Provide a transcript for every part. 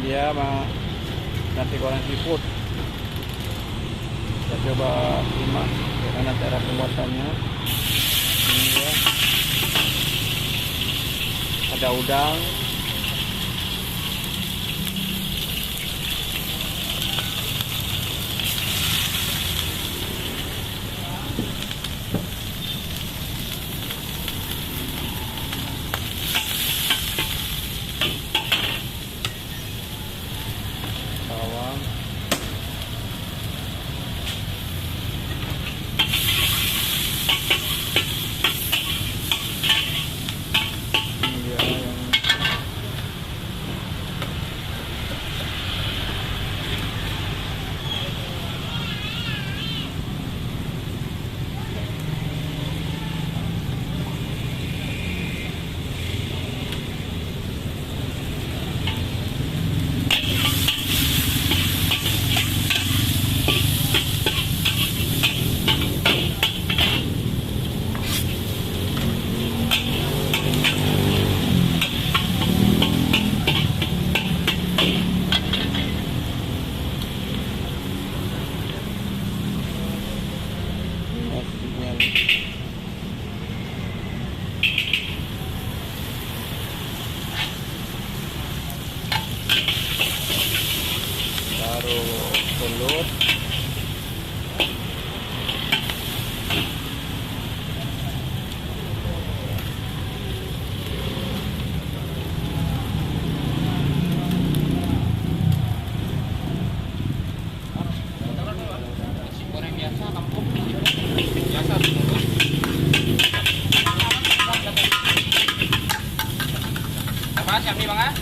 dia nasi goreng seafood. Kita coba simak bagaimana cara pembuatannya. Ini ya, ada udang, bawang, ini dia yang taruh telur, goreng biasa kampung biasa apa siap nih bang?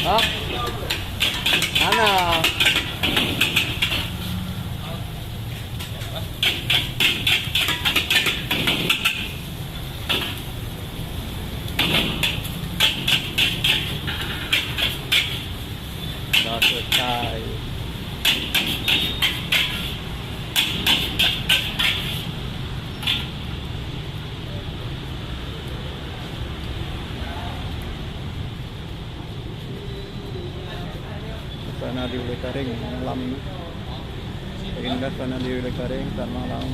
hah? Mana? Sudah selesai. Sana di Ule Karing malam ini. Indah sana di Ule Karing saat malam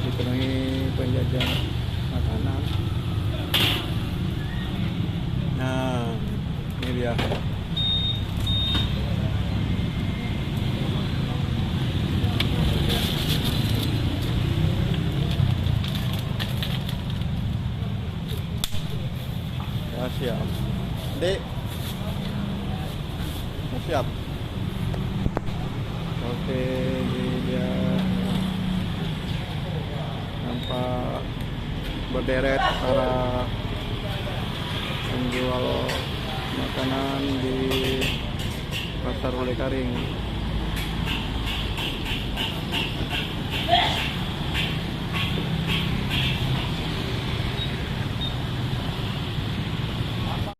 dipenuhi penjajah makanan. Nah, ini dia. Ya siap. Dek. Siap. Oke, ini dia nampak berderet para penjual makanan di Pasar Ule Karing.